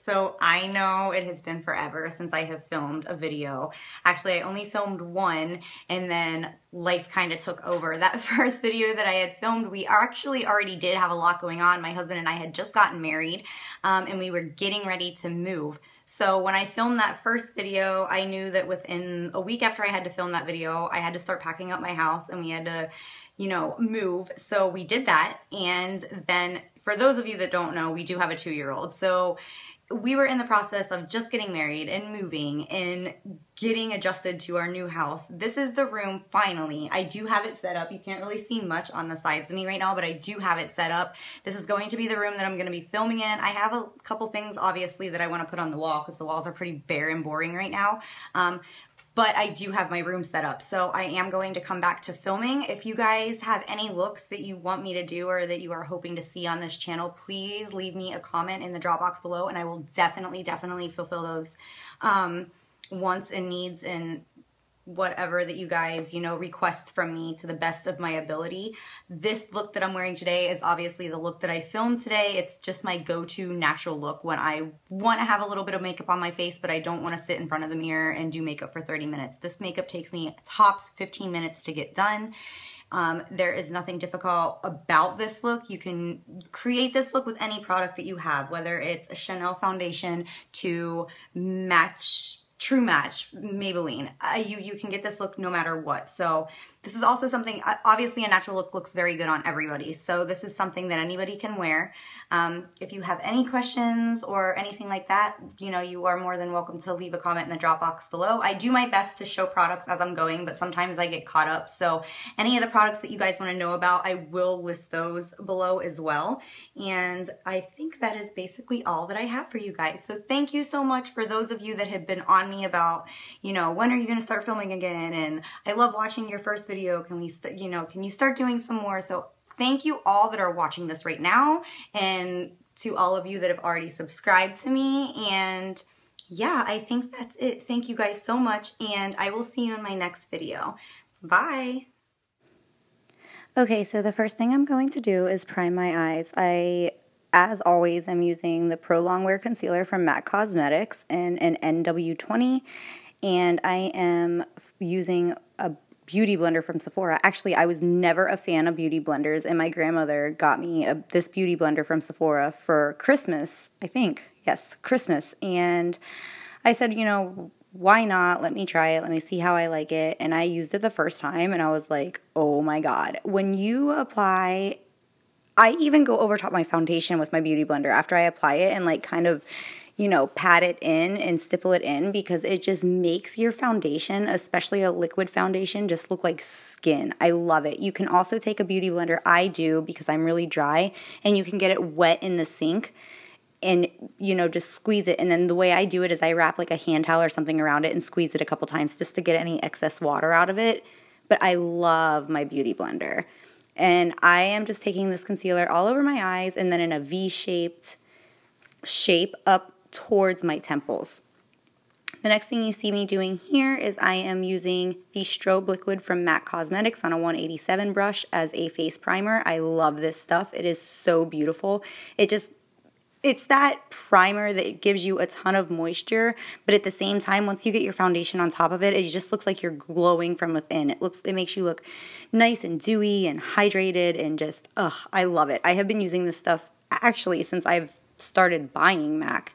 So I know it has been forever since I have filmed a video. Actually, I only filmed one and then life kind of took over. That first video that I had filmed, we actually already did have a lot going on. My husband and I had just gotten married and we were getting ready to move. So when I filmed that first video, I knew that within a week after I had to film that video, I had to start packing up my house and we had to, you know, move. So we did that. And then for those of you that don't know, we do have a 2-year-old. So we were in the process of just getting married and moving and getting adjusted to our new house. This is the room finally. I do have it set up. You can't really see much on the sides of me right now, but I do have it set up. This is going to be the room that I'm going to be filming in. I have a couple things obviously that I want to put on the wall because the walls are pretty bare and boring right now. But I do have my room set up. So I am going to come back to filming. If you guys have any looks that you want me to do or that you are hoping to see on this channel, please leave me a comment in the drop box below and I will definitely fulfill those wants and needs and whatever that you guys, you know, request from me to the best of my ability. This look that I'm wearing today is obviously the look that I filmed today. It's just my go-to natural look when I want to have a little bit of makeup on my face, but I don't want to sit in front of the mirror and do makeup for 30 minutes. This makeup takes me tops 15 minutes to get done. There is nothing difficult about this look. You can create this look with any product that you have, whether it's a Chanel foundation to match True Match, Maybelline. You can get this look no matter what. So this is also something, obviously a natural look looks very good on everybody. So this is something that anybody can wear. If you have any questions or anything like that, you know, you are more than welcome to leave a comment in the drop box below. I do my best to show products as I'm going, but sometimes I get caught up. So any of the products that you guys want to know about, I will list those below as well. And I think that is basically all that I have for you guys. So thank you so much for those of you that have been on me about, you know, when are you going to start filming again? And I love watching your first video. Can we, you know, can you start doing some more? So thank you all that are watching this right now, and to all of you that have already subscribed to me. And yeah, I think that's it. Thank you guys so much, and I will see you in my next video. Bye. Okay, so the first thing I'm going to do is prime my eyes. As always, I'm using the Pro Longwear Concealer from MAC Cosmetics in an NW20, and I am using a beauty blender from Sephora. Actually, I was never a fan of beauty blenders, and my grandmother got me this beauty blender from Sephora for Christmas, I think. Yes, Christmas. And I said, you know, why not? Let me try it. Let me see how I like it. And I used it the first time, and I was like, oh my God. When you apply, I even go over top my foundation with my beauty blender after I apply it and like kind of, you know, pat it in and stipple it in, because it just makes your foundation, especially a liquid foundation, just look like skin. I love it. You can also take a beauty blender, I do because I'm really dry, and you can get it wet in the sink and, you know, just squeeze it. And then the way I do it is I wrap like a hand towel or something around it and squeeze it a couple times just to get any excess water out of it. But I love my beauty blender. And I am just taking this concealer all over my eyes and then in a V-shaped shape up towards my temples. The next thing you see me doing here is I am using the Strobe Liquid from MAC Cosmetics on a 187 brush as a face primer. I love this stuff. It is so beautiful. It's that primer that gives you a ton of moisture, but at the same time, once you get your foundation on top of it, it just looks like you're glowing from within. It makes you look nice and dewy and hydrated and just, I love it. I have been using this stuff actually since I've started buying MAC.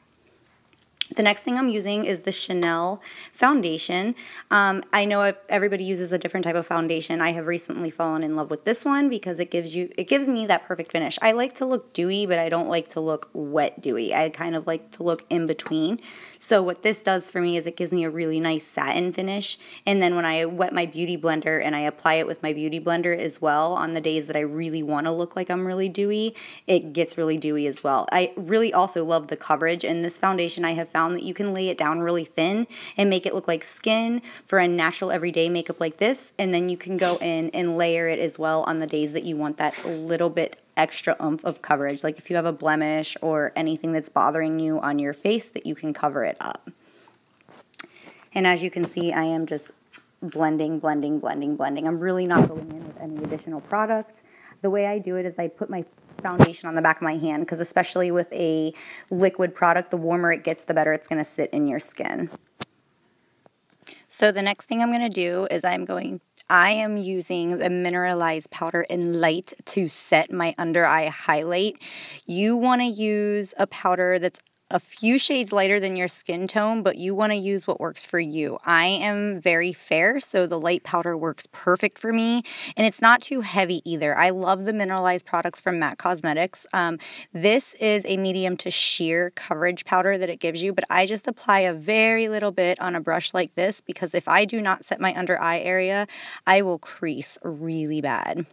The next thing I'm using is the Chanel foundation. I know everybody uses a different type of foundation. I have recently fallen in love with this one because it gives me that perfect finish. I like to look dewy, but I don't like to look wet dewy. I kind of like to look in between. So what this does for me is it gives me a really nice satin finish. And then when I wet my beauty blender and I apply it with my beauty blender as well, on the days that I really want to look like I'm really dewy, it gets really dewy as well. I really also love the coverage, and this foundation I have found that you can lay it down really thin and make it look like skin for a natural everyday makeup like this, and then you can go in and layer it as well on the days that you want that little bit extra oomph of coverage, like if you have a blemish or anything that's bothering you on your face, that you can cover it up. And as you can see, I am just blending. I'm really not going in with any additional product. The way I do it is I put my foundation on the back of my hand, because especially with a liquid product, the warmer it gets, the better it's going to sit in your skin. So the next thing I'm going to do is I am using the Mineralize powder in light to set my under eye highlight. You want to use a powder that's a few shades lighter than your skin tone, but you want to use what works for you. I am very fair, so the light powder works perfect for me, and it's not too heavy either. I love the Mineralize products from MAC Cosmetics. This is a medium to sheer coverage powder that it gives you, but I just apply a very little bit on a brush like this, because if I do not set my under eye area, I will crease really bad.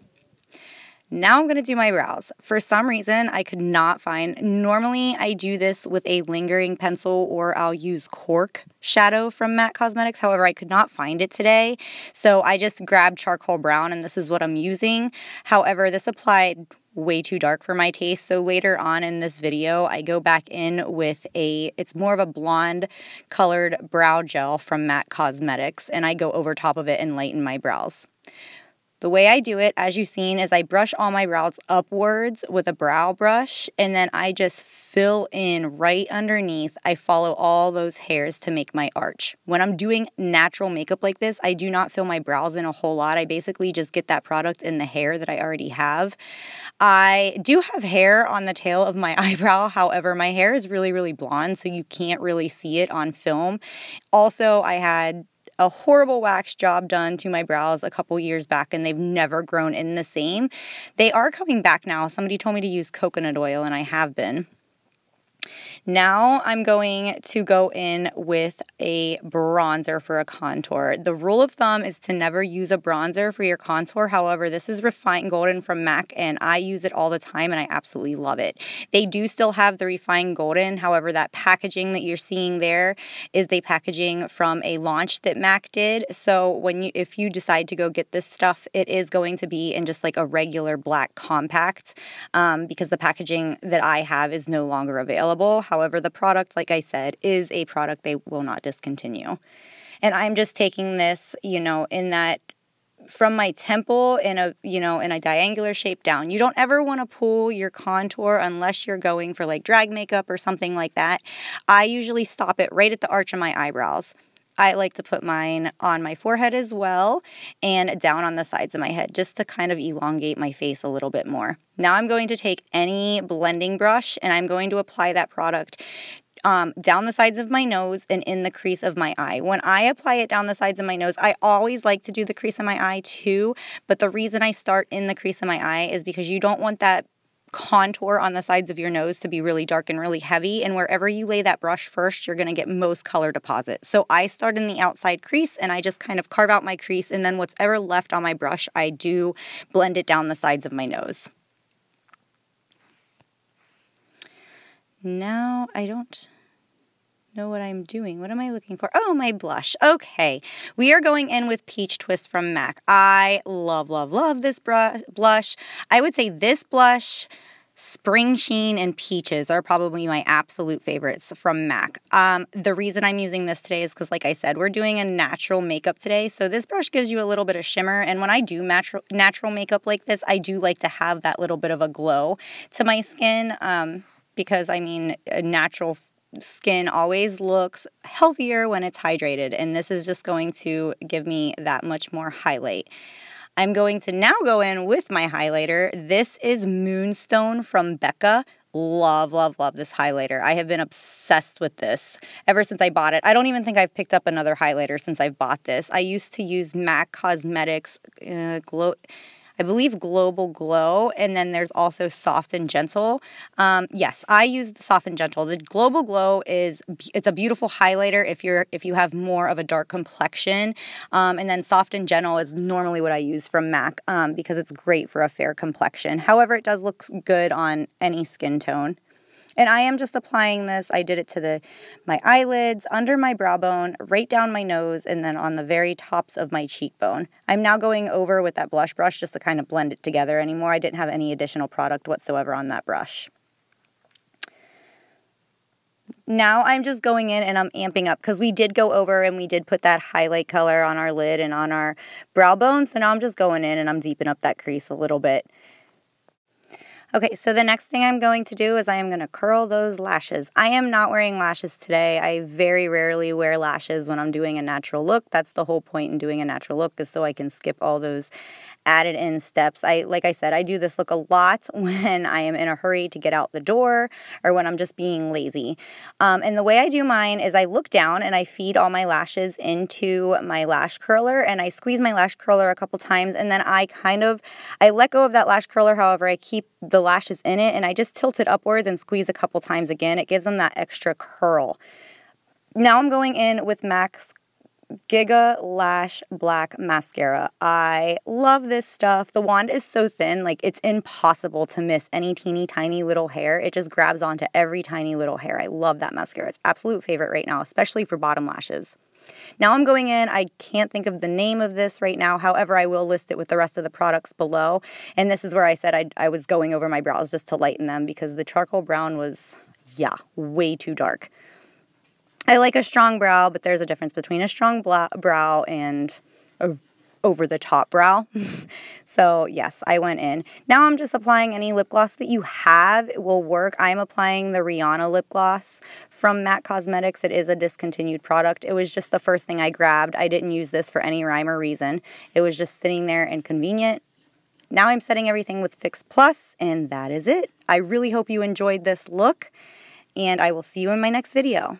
Now I'm going to do my brows. For some reason, I could not find, normally I do this with a lingering pencil, or I'll use Cork shadow from MAC Cosmetics. However, I could not find it today, so I just grabbed charcoal brown, and this is what I'm using. However, this applied way too dark for my taste, so later on in this video, I go back in with it's more of a blonde colored brow gel from MAC Cosmetics, and I go over top of it and lighten my brows. The way I do it, as you've seen, is I brush all my brows upwards with a brow brush, and then I just fill in right underneath. I follow all those hairs to make my arch. When I'm doing natural makeup like this, I do not fill my brows in a whole lot. I basically just get that product in the hair that I already have. I do have hair on the tail of my eyebrow. However, my hair is really, really blonde, so you can't really see it on film. Also, I had a horrible wax job done to my brows a couple years back, and they've never grown in the same. They are coming back now. Somebody told me to use coconut oil, and I have been. Now I'm going to go in with a bronzer for a contour. The rule of thumb is to never use a bronzer for your contour. However, this is Refined Golden from MAC, and I use it all the time, and I absolutely love it. They do still have the Refined Golden. However, that packaging that you're seeing there is the packaging from a launch that MAC did. So if you decide to go get this stuff, it is going to be in just like a regular black compact, because the packaging that I have is no longer available. However, the product, like I said, is a product they will not discontinue. And I'm just taking this, in that from my temple in a diangular shape down. You don't ever want to pull your contour unless you're going for like drag makeup or something like that. I usually stop it right at the arch of my eyebrows. I like to put mine on my forehead as well, and down on the sides of my head, just to kind of elongate my face a little bit more. Now I'm going to take any blending brush, and I'm going to apply that product down the sides of my nose and in the crease of my eye. When I apply it down the sides of my nose, I always like to do the crease of my eye too, but the reason I start in the crease of my eye is because you don't want that contour on the sides of your nose to be really dark and really heavy, and wherever you lay that brush first, you're going to get most color deposit. So I start in the outside crease, and I just kind of carve out my crease, and then whatever left on my brush, I do blend it down the sides of my nose. Now I don't know what I'm doing. What am I looking for? Oh, my blush. Okay, we are going in with Peach Twist from MAC. I love, love, love this blush. I would say this blush, Springsteen, and Peaches are probably my absolute favorites from MAC. The reason I'm using this today is because, like I said, we're doing a natural makeup today, so this brush gives you a little bit of shimmer, and when I do natural makeup like this, I do like to have that little bit of a glow to my skin, because, I mean, a natural skin always looks healthier when it's hydrated, and this is just going to give me that much more highlight. I'm going to now go in with my highlighter. This is Moonstone from Becca. Love, love, love this highlighter. I have been obsessed with this ever since I bought it. I don't even think I've picked up another highlighter since I've bought this. I used to use MAC Cosmetics I believe Global Glow, and then there's also Soft and Gentle. Yes, I use the Soft and Gentle. The Global Glow it's a beautiful highlighter if you have more of a dark complexion, and then Soft and Gentle is normally what I use from MAC, because it's great for a fair complexion. However, it does look good on any skin tone. And I am just applying this. I did it to my eyelids, under my brow bone, right down my nose, and then on the very tops of my cheekbone. I'm now going over with that blush brush just to kind of blend it together anymore. I didn't have any additional product whatsoever on that brush. Now I'm just going in and I'm amping up, because we did go over and we did put that highlight color on our lid and on our brow bone. So now I'm just going in and I'm deepening up that crease a little bit. Okay, so the next thing I'm going to do is I am going to curl those lashes. I am not wearing lashes today. I very rarely wear lashes when I'm doing a natural look. That's the whole point in doing a natural look, is so I can skip all those added in steps. Like I said, I do this look a lot when I am in a hurry to get out the door or when I'm just being lazy. And the way I do mine is I look down and I feed all my lashes into my lash curler, and I squeeze my lash curler a couple times, and then I let go of that lash curler. However, I keep the lashes in it, and I just tilt it upwards and squeeze a couple times again. It gives them that extra curl. Now I'm going in with MAC's Giga Lash Black Mascara. I love this stuff. The wand is so thin, like it's impossible to miss any teeny tiny little hair. It just grabs onto every tiny little hair. I love that mascara. It's absolute favorite right now, especially for bottom lashes. Now I'm going in, I can't think of the name of this right now, however I will list it with the rest of the products below. And this is where I said I was going over my brows just to lighten them, because the charcoal brown was, yeah, way too dark. I like a strong brow, but there's a difference between a strong brow and a over-the-top brow. So yes, I went in. Now I'm just applying any lip gloss that you have. It will work. I'm applying the Rihanna lip gloss from MAC Cosmetics. It is a discontinued product. It was just the first thing I grabbed. I didn't use this for any rhyme or reason. It was just sitting there and convenient. Now I'm setting everything with Fix Plus, and that is it. I really hope you enjoyed this look, and I will see you in my next video.